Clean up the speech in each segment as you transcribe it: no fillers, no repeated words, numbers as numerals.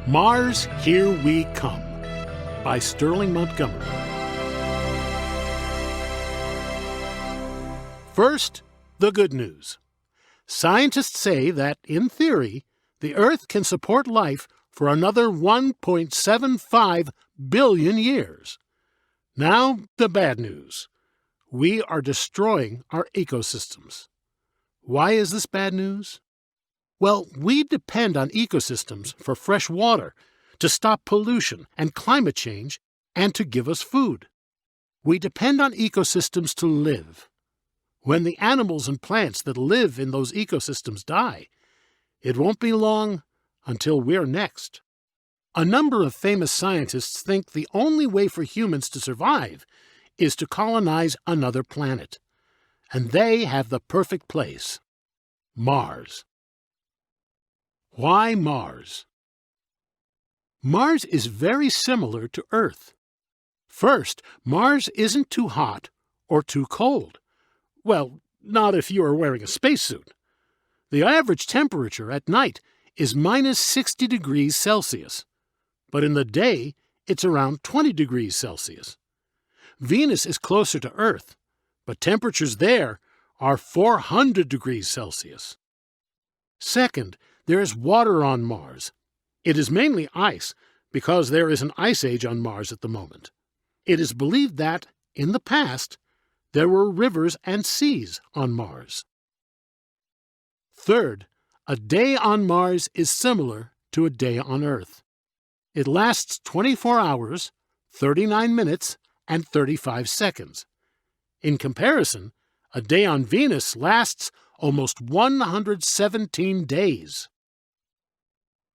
Mars, Here We Come by Sterling Montgomery. First, the good news. Scientists say that, in theory, the Earth can support life for another 1.75 billion years. Now, the bad news. We are destroying our ecosystems. Why is this bad news? Well, we depend on ecosystems for fresh water, to stop pollution and climate change, and to give us food. We depend on ecosystems to live. When the animals and plants that live in those ecosystems die, it won't be long until we're next. A number of famous scientists think the only way for humans to survive is to colonize another planet. And they have the perfect place: Mars. Why Mars? Mars is very similar to Earth. First, Mars isn't too hot or too cold. Well, not if you are wearing a spacesuit. The average temperature at night is minus 60 degrees Celsius, but in the day it's around 20 degrees Celsius. Venus is closer to Earth, but temperatures there are 400 degrees Celsius. Second, there is water on Mars. It is mainly ice because there is an ice age on Mars at the moment. It is believed that, in the past, there were rivers and seas on Mars. Third, a day on Mars is similar to a day on Earth. It lasts 24 hours, 39 minutes, and 35 seconds. In comparison, a day on Venus lasts almost 117 days.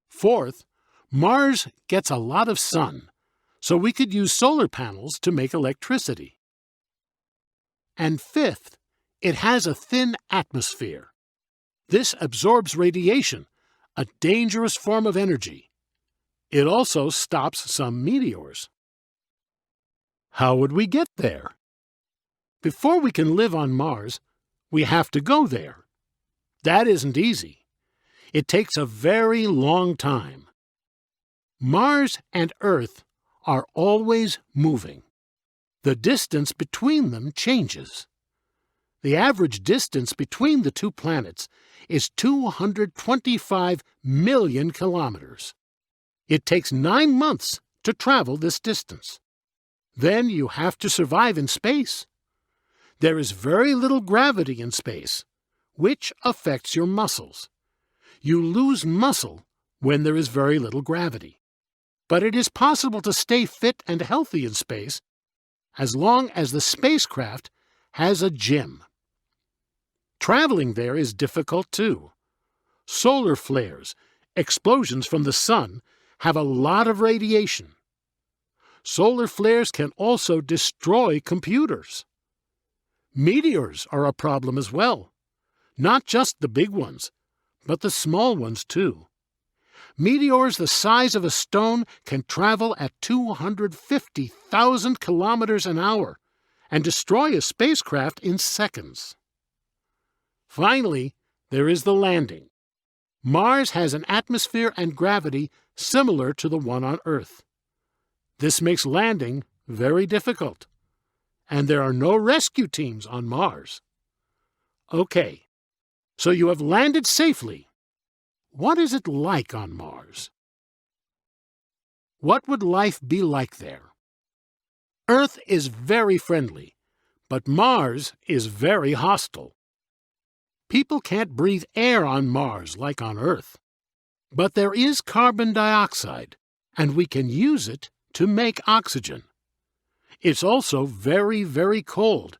Fourth, Mars gets a lot of sun, so we could use solar panels to make electricity. And fifth, it has a thin atmosphere. This absorbs radiation, a dangerous form of energy. It also stops some meteors. How would we get there? Before we can live on Mars, we have to go there. That isn't easy. It takes a very long time. Mars and Earth are always moving. The distance between them changes. The average distance between the two planets is 225 million kilometers. It takes 9 months to travel this distance. Then you have to survive in space. There is very little gravity in space, which affects your muscles. You lose muscle when there is very little gravity. But it is possible to stay fit and healthy in space as long as the spacecraft has a gym. Traveling there is difficult too. Solar flares, explosions from the sun, have a lot of radiation. Solar flares can also destroy computers. Meteors are a problem as well. Not just the big ones, but the small ones too. Meteors the size of a stone can travel at 250,000 kilometers an hour and destroy a spacecraft in seconds. Finally, there is the landing. Mars has an atmosphere and gravity similar to the one on Earth. This makes landing very difficult, and there are no rescue teams on Mars. Okay, so you have landed safely. What is it like on Mars? What would life be like there? Earth is very friendly, but Mars is very hostile. People can't breathe air on Mars like on Earth. But there is carbon dioxide, and we can use it to make oxygen. It's also very, very cold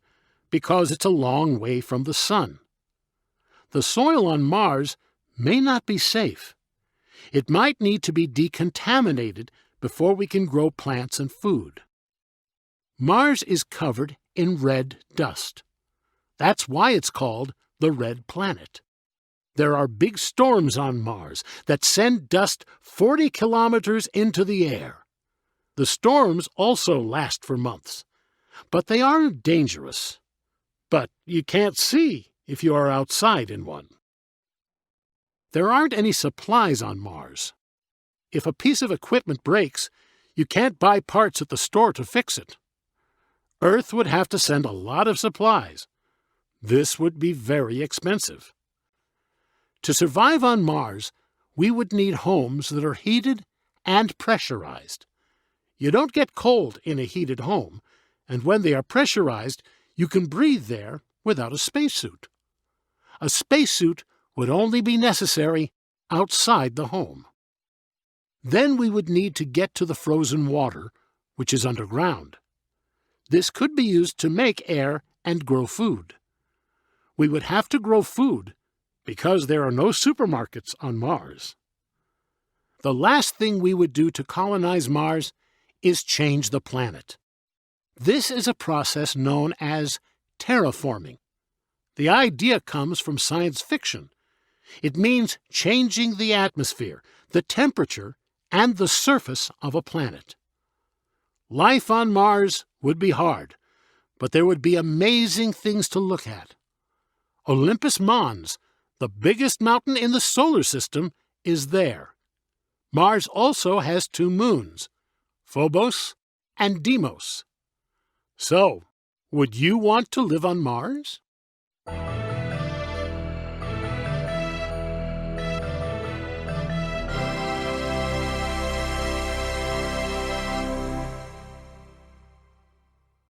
because it's a long way from the sun. The soil on Mars may not be safe. It might need to be decontaminated before we can grow plants and food. Mars is covered in red dust. That's why it's called the Red Planet. There are big storms on Mars that send dust 40 kilometers into the air. The storms also last for months, but they aren't dangerous. But you can't see if you are outside in one. There aren't any supplies on Mars. If a piece of equipment breaks, you can't buy parts at the store to fix it. Earth would have to send a lot of supplies. This would be very expensive. To survive on Mars, we would need homes that are heated and pressurized. You don't get cold in a heated home, and when they are pressurized, you can breathe there without a spacesuit. A spacesuit would only be necessary outside the home. Then we would need to get to the frozen water, which is underground. This could be used to make air and grow food. We would have to grow food because there are no supermarkets on Mars. The last thing we would do to colonize Mars is change the planet. This is a process known as terraforming. The idea comes from science fiction. It means changing the atmosphere, the temperature, and the surface of a planet. Life on Mars would be hard, but there would be amazing things to look at. Olympus Mons, the biggest mountain in the solar system, is there. Mars also has 2 moons, Phobos and Deimos. So, would you want to live on Mars?